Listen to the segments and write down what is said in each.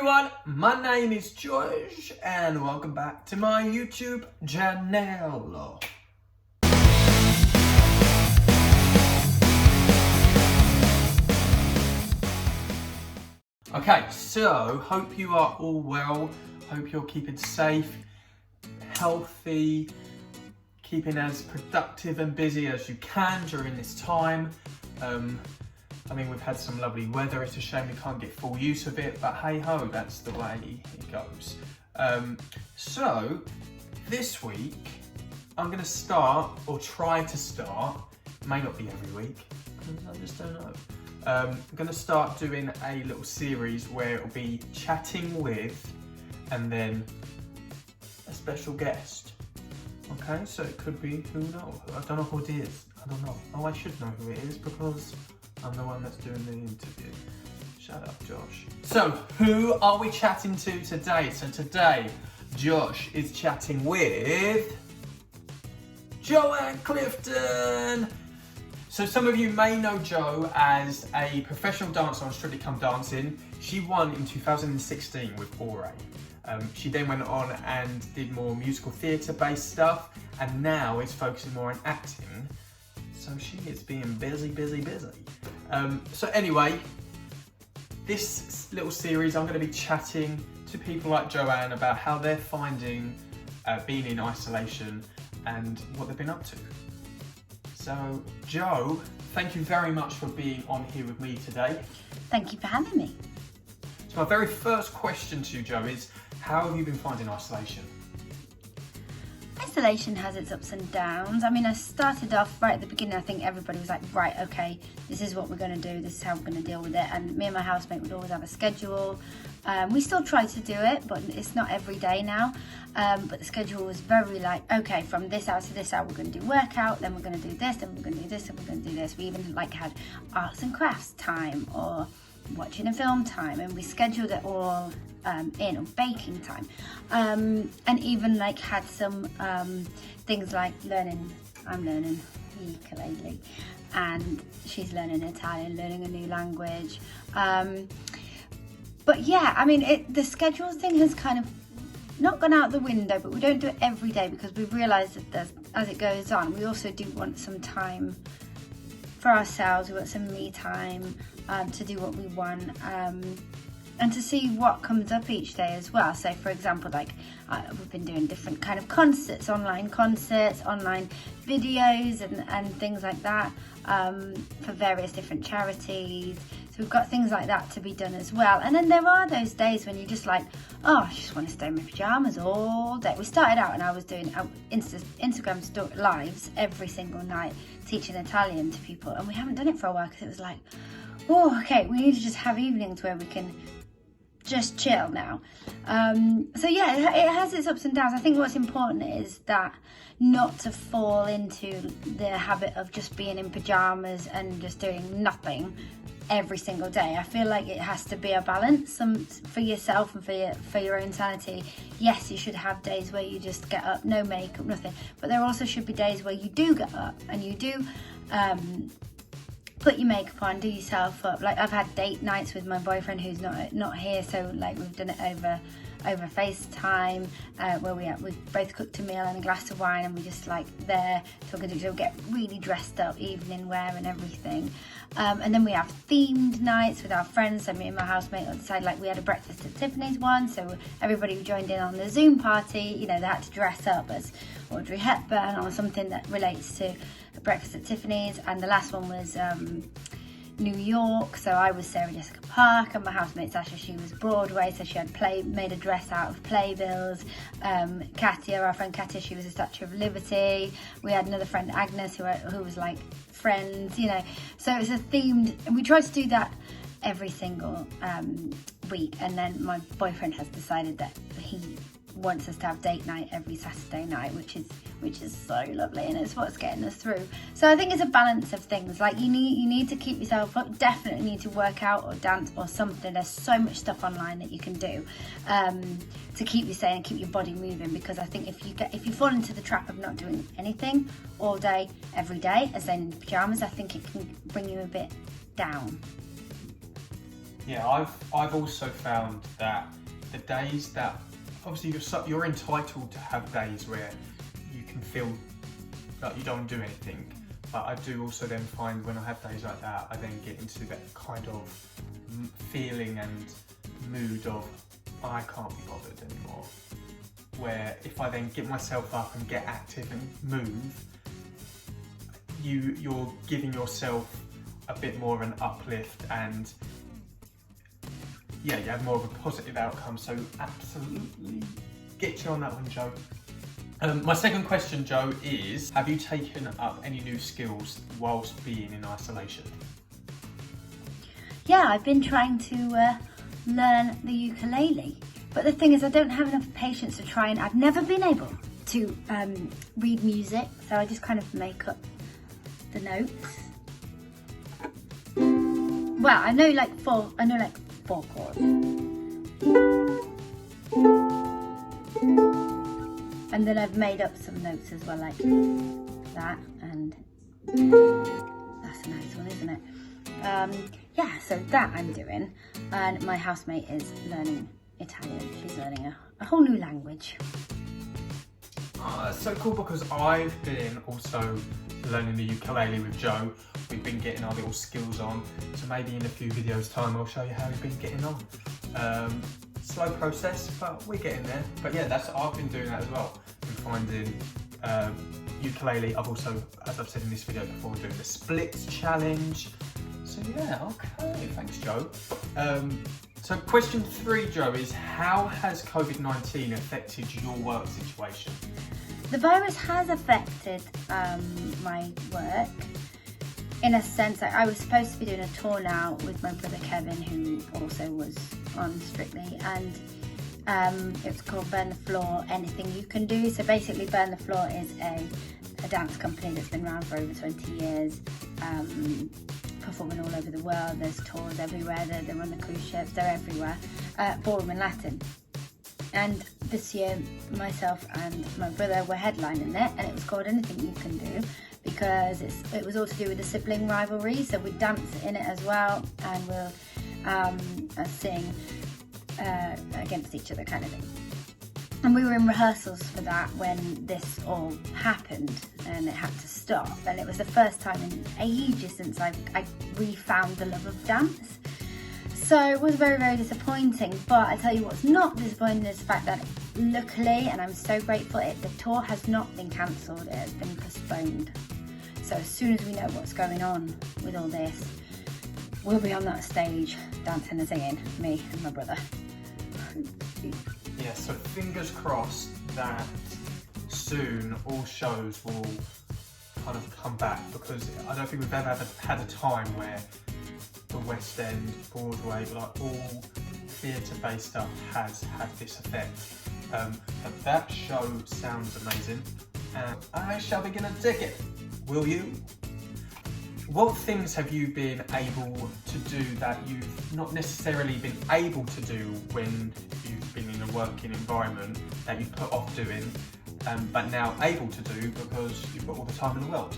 everyone, my name is Josh and welcome back to my YouTube channel. Okay, so hope you are all well, hope you're keeping safe, healthy, keeping as productive and busy as you can during this time. I mean, we've had some lovely weather. It's a shame we can't get full use of it, but hey ho, that's the way it goes. So this week, I'm going to start, or try to start, it may not be every week, I just don't know. I'm going to start doing a little series where it'll be chatting with, and then a special guest. Okay, so it could be, who knows? I don't know who it is. I don't know. Oh, I should know who it is because I'm the one that's doing the interview. Shut up, Josh. So, who are we chatting to today? So today, Josh is chatting with Joanne Clifton. So some of you may know Jo as a professional dancer on Strictly Come Dancing. She won in 2016 with Aura. She then went on and did more musical theatre based stuff, and now is focusing more on acting. So she is being busy. So anyway, this little series, I'm going to be chatting to people like Joanne about how they're finding being in isolation and what they've been up to. So Jo, thank you very much for being on here with me today. Thank you for having me. So my very first question to you, Jo, is how have you been finding isolation? Isolation has its ups and downs. I mean, I started off right at the beginning. I think everybody was like, right, okay, this is what we're going to do. This is how we're going to deal with it. And me and my housemate would always have a schedule. We still try to do it, but it's not every day now. But the schedule was very like, okay, from this hour to this hour, we're going to do workout, then we're going to do this, then we're going to do this, and we're going to do this. We even like had arts and crafts time or watching a film time, and we scheduled it all in, or baking time, and even like had some things like I'm learning ukulele, and she's learning Italian, learning a new language, but yeah, I mean, the schedule thing has kind of not gone out the window, but we don't do it every day because we've realised that as it goes on, we also do want some time for ourselves. We want some me time to do what we want, and to see what comes up each day as well. So for example, like we've been doing different kind of concerts, online videos and things like that, for various different charities. So we've got things like that to be done as well. And then there are those days when you're just like, oh, I just want to stay in my pajamas all day. We started out and I was doing Instagram lives every single night teaching Italian to people, and we haven't done it for a while because it was like, oh, okay, we need to just have evenings where we can just chill now. So yeah, it has its ups and downs. I think what's important is that not to fall into the habit of just being in pajamas and just doing nothing every single day. I feel like it has to be a balance for yourself and for your own sanity. Yes, you should have days where you just get up, no makeup, nothing, but there also should be days where you do get up and you do put your makeup on, do yourself up. Like I've had date nights with my boyfriend who's not here, so like we've done it over FaceTime, where we both cooked a meal and a glass of wine, and we just like there talking to each other, get really dressed up, evening wear and everything. And then we have themed nights with our friends. So me and my housemate decided, like, we had a breakfast at Tiffany's one, so everybody who joined in on the Zoom party, you know, they had to dress up as Audrey Hepburn or something that relates to a breakfast at Tiffany's. And the last one was New York, so I was Sarah Jessica Parker, and my housemate Sasha, she was Broadway, so she had made a dress out of playbills. Katia, our friend Katia, she was a Statue of Liberty. We had another friend, Agnes, who was like Friends, you know, so it's a themed, and we try to do that every single week. And then my boyfriend has decided that he wants us to have date night every Saturday night, which is so lovely, and it's what's getting us through. So I think it's a balance of things. Like you need to keep yourself up, definitely need to work out or dance or something. There's so much stuff online that you can do to keep you sane and keep your body moving, because I think if you fall into the trap of not doing anything all day every day, as in pajamas, I think it can bring you a bit down. Yeah, I've also found that the days that obviously you're entitled to have days where you can feel like you don't want to do anything, but I do also then find when I have days like that, I then get into that kind of feeling and mood of I can't be bothered anymore. Where if I then get myself up and get active and move, you're giving yourself a bit more of an uplift, and yeah, you have more of a positive outcome. So absolutely get you on that one, Joe. My second question, Joe, is have you taken up any new skills whilst being in isolation? Yeah, I've been trying to learn the ukulele, but the thing is I don't have enough patience to try, and I've never been able to read music, so I just kind of make up the notes. Well, I know like four chords. And then I've made up some notes as well, like that, and that's a nice one, isn't it? Yeah, so that I'm doing, and my housemate is learning Italian. She's learning a whole new language. It's so cool because I've been also learning the ukulele with Joe. We've been getting our little skills on, so maybe in a few videos time I'll show you how we've been getting on. Slow process, but we're getting there. But yeah, I've been doing that as well. Been finding ukulele. I've also, as I've said in this video before, doing the splits challenge. So yeah, okay, thanks Joe. So question 3, Joe, is how has COVID-19 affected your work situation? The virus has affected my work in a sense that I was supposed to be doing a tour now with my brother Kevin, who also was on Strictly, and it's called Burn the Floor, Anything You Can Do. So basically Burn the Floor is a dance company that's been around for over 20 years, performing all over the world. There's tours everywhere, they're on the cruise ships, they're everywhere, ballroom and Latin. And this year, myself and my brother were headlining it, and it was called Anything You Can Do because it was all to do with the sibling rivalry. So we dance in it as well, and we'll sing against each other, kind of thing. And we were in rehearsals for that when this all happened, and it had to stop. And it was the first time in ages since I refound the love of dance. So it was very, very disappointing, but I tell you what's not disappointing is the fact that luckily, and I'm so grateful, the tour has not been cancelled, it has been postponed. So as soon as we know what's going on with all this, we'll be on that stage dancing and singing, me and my brother. Yeah, so fingers crossed that soon all shows will kind of come back, because I don't think we've ever had a time where the West End, Broadway, like all theatre-based stuff has had this effect. But that show sounds amazing, and I shall be gonna dig it. Will you? What things have you been able to do that you've not necessarily been able to do when you've been in a working environment that you've put off doing, but now able to do because you've got all the time in the world?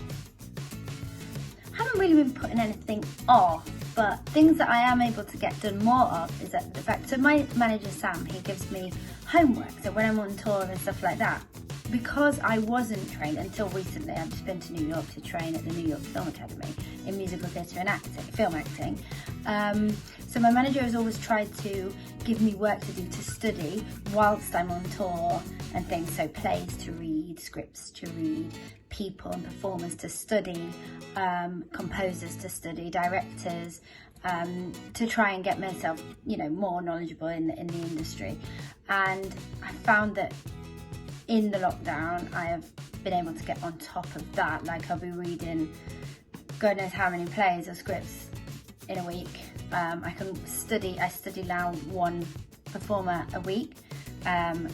I haven't really been putting anything off, but things that I am able to get done more of is that the fact, so my manager Sam, he gives me homework, so when I'm on tour and stuff like that, because I wasn't trained until recently, I've just been to New York to train at the New York Film Academy in musical theatre and film acting. So my manager has always tried to give me work to do to study whilst I'm on tour and things, so plays to read, scripts to read, people and performers to study, composers to study, directors, to try and get myself, more knowledgeable in the industry. And I found that in the lockdown, I have been able to get on top of that. Like I'll be reading God knows how many plays or scripts in a week. I study now one performer a week,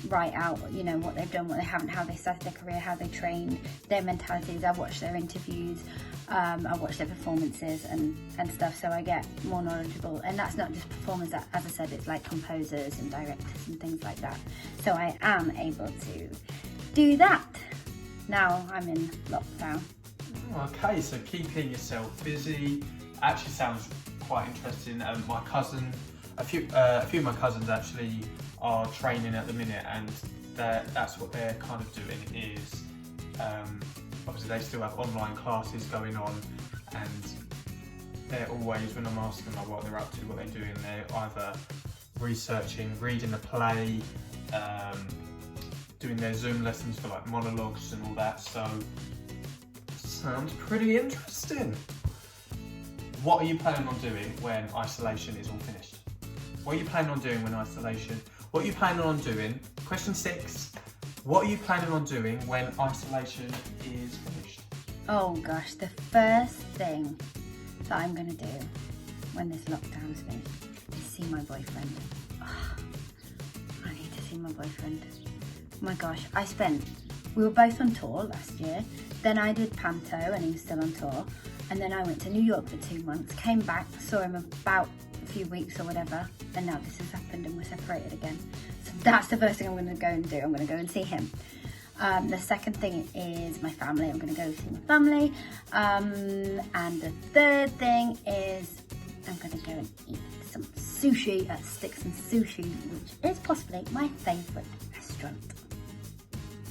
write out, what they've done, what they haven't, how they started their career, how they trained, their mentalities. I watch their interviews, I watch their performances and stuff, so I get more knowledgeable. And that's not just performers, as I said, it's like composers and directors and things like that. So I am able to do that. Now I'm in lockdown. Okay, so keeping yourself busy actually sounds quite interesting. My cousin, a few of my cousins actually are training at the minute, and that's what they're kind of doing is, obviously they still have online classes going on, and they're always, when I'm asking like what they're up to, what they're doing, they're either researching, reading a play, doing their Zoom lessons for like monologues and all that, so sounds pretty interesting. What are you planning on doing when isolation is all finished? What are you planning on doing when isolation, what are you planning on doing, question 6, what are you planning on doing when isolation is finished? Oh gosh, the first thing that I'm going to do when this lockdown is finished is see my boyfriend. Oh, I need to see my boyfriend. Oh my gosh, we were both on tour last year, then I did Panto and he was still on tour, and then I went to New York for 2 months, came back, saw him about a few weeks or whatever, and now this has happened and we're separated again. So that's the first thing I'm going to go and do. I'm going to go and see him. The second thing is my family. I'm going to go see my family. And the third thing is I'm going to go and eat some sushi at Sticks and Sushi, which is possibly my favourite restaurant.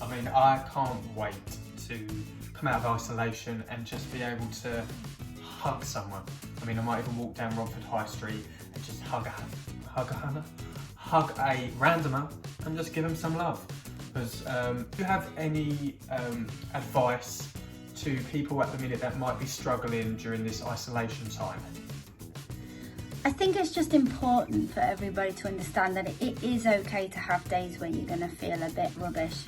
I mean, I can't wait to come out of isolation and just be able to hug someone. I mean, I might even walk down Romford High Street and just hug a randomer and just give them some love. Because do you have any advice to people at the minute that might be struggling during this isolation time? I think it's just important for everybody to understand that it is okay to have days where you're going to feel a bit rubbish.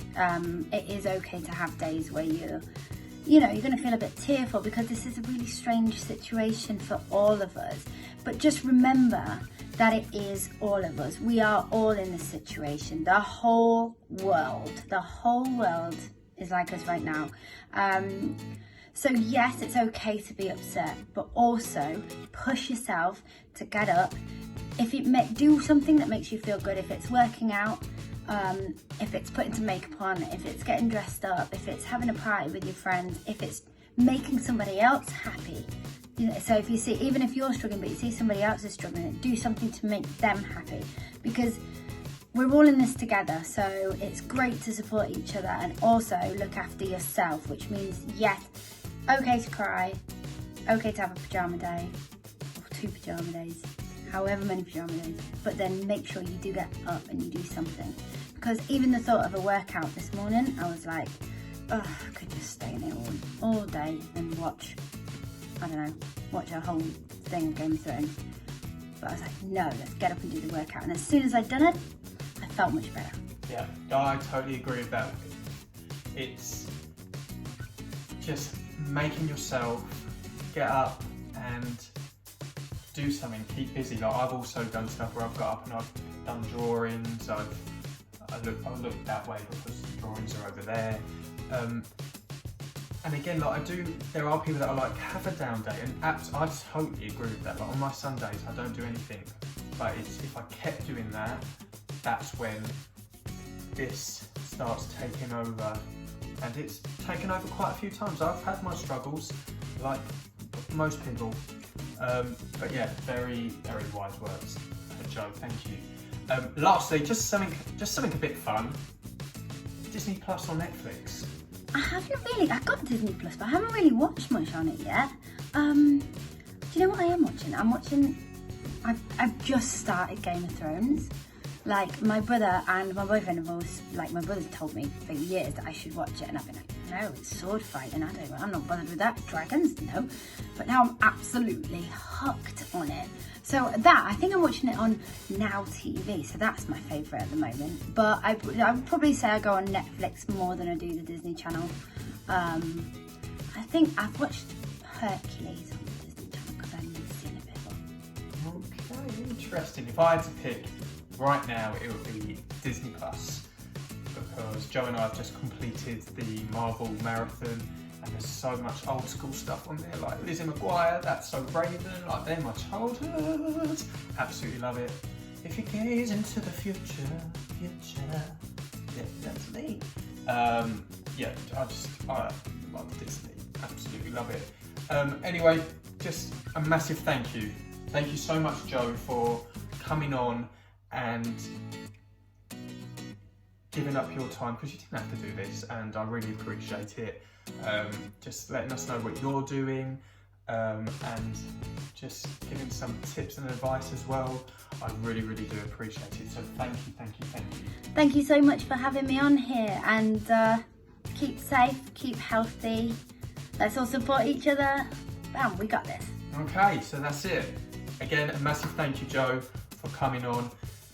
It is okay to have days where you're going to feel a bit tearful, because this is a really strange situation for all of us. But just remember that it is all of us. We are all in this situation. The whole world is like us right now. So yes, it's okay to be upset, but also push yourself to get up. Do something that makes you feel good. If it's working out, if it's putting some makeup on, if it's getting dressed up, if it's having a party with your friends, if it's making somebody else happy. So if you see, even if you're struggling, but you see somebody else is struggling, do something to make them happy, because we're all in this together. So it's great to support each other and also look after yourself, which means, yes, okay to cry, okay to have a pyjama day, or 2 pyjama days, however many pyjama days, but then make sure you do get up and you do something. Because even the thought of a workout this morning, I was like, oh, I could just stay in here all day and watch a whole thing of Game of Thrones. But I was like, no, let's get up and do the workout. And as soon as I'd done it, I felt much better. Yeah, I totally agree with that. It's just making yourself get up and do something, keep busy. Like, I've also done stuff where I've got up and I've done drawings. I look that way because the drawings are over there. And again, like there are people that are like, have a down day, and I totally agree with that. But on my Sundays, I don't do anything. But if I kept doing that, that's when this starts taking over, and it's taken over quite a few times. I've had my struggles, like most people. But yeah, very, very wise words, Joe. Thank you. Lastly, just something a bit fun. Disney Plus on Netflix. I've got Disney Plus, but I haven't really watched much on it yet. Do you know what I am watching? I've just started Game of Thrones. Like, my brother and my boyfriend have always, my brother's told me for years that I should watch it, and I've been like, no, it's sword fighting, I'm not bothered with that, dragons, no. But now I'm absolutely hooked on it. So I think I'm watching it on Now TV, so that's my favourite at the moment. But I would probably say I go on Netflix more than I do the Disney Channel. I think I've watched Hercules on the Disney Channel because I've never seen it before. Okay, interesting. If I had to pick right now, it would be Disney Plus, because Joe and I have just completed the Marvel marathon. And there's so much old school stuff on there, like Lizzie McGuire, That's So Raven, like they're my childhood. Absolutely love it. If you gaze into the future, yeah, that's me. I love Disney, absolutely love it. Anyway, just a massive thank you Thank you so much, Joe, for coming on and giving up your time, because you didn't have to do this, and I really appreciate it. Just letting us know what you're doing, and just giving some tips and advice as well. I really, really do appreciate it. So thank you, thank you, thank you. Thank you so much for having me on here, and keep safe, keep healthy. Let's all support each other. Bam, we got this. Okay, so that's it. Again, a massive thank you, Joe, for coming on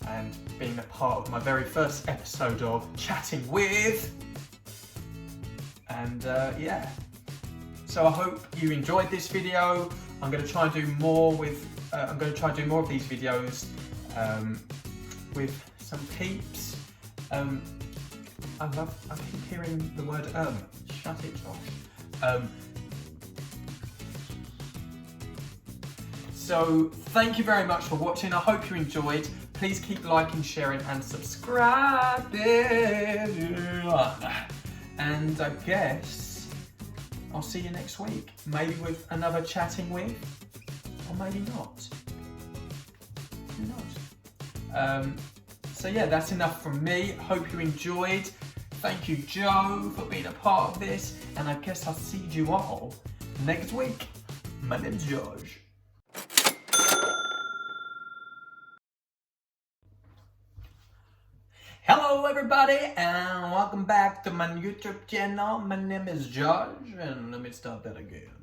and being a part of my very first episode of Chatting With. And yeah, so I hope you enjoyed this video. I'm going to try and do more with. I'm going to try and do more of these videos with some peeps. I keep hearing the word Shut it, Josh. So thank you very much for watching. I hope you enjoyed. Please keep liking, sharing and subscribing. And I guess I'll see you next week. Maybe with another Chatting With, or maybe not. Who knows? So yeah, that's enough from me. Hope you enjoyed. Thank you, Joe, for being a part of this. And I guess I'll see you all next week. My name's Josh. Hello everybody, and welcome back to my YouTube channel. My name is Josh, and let me start that again.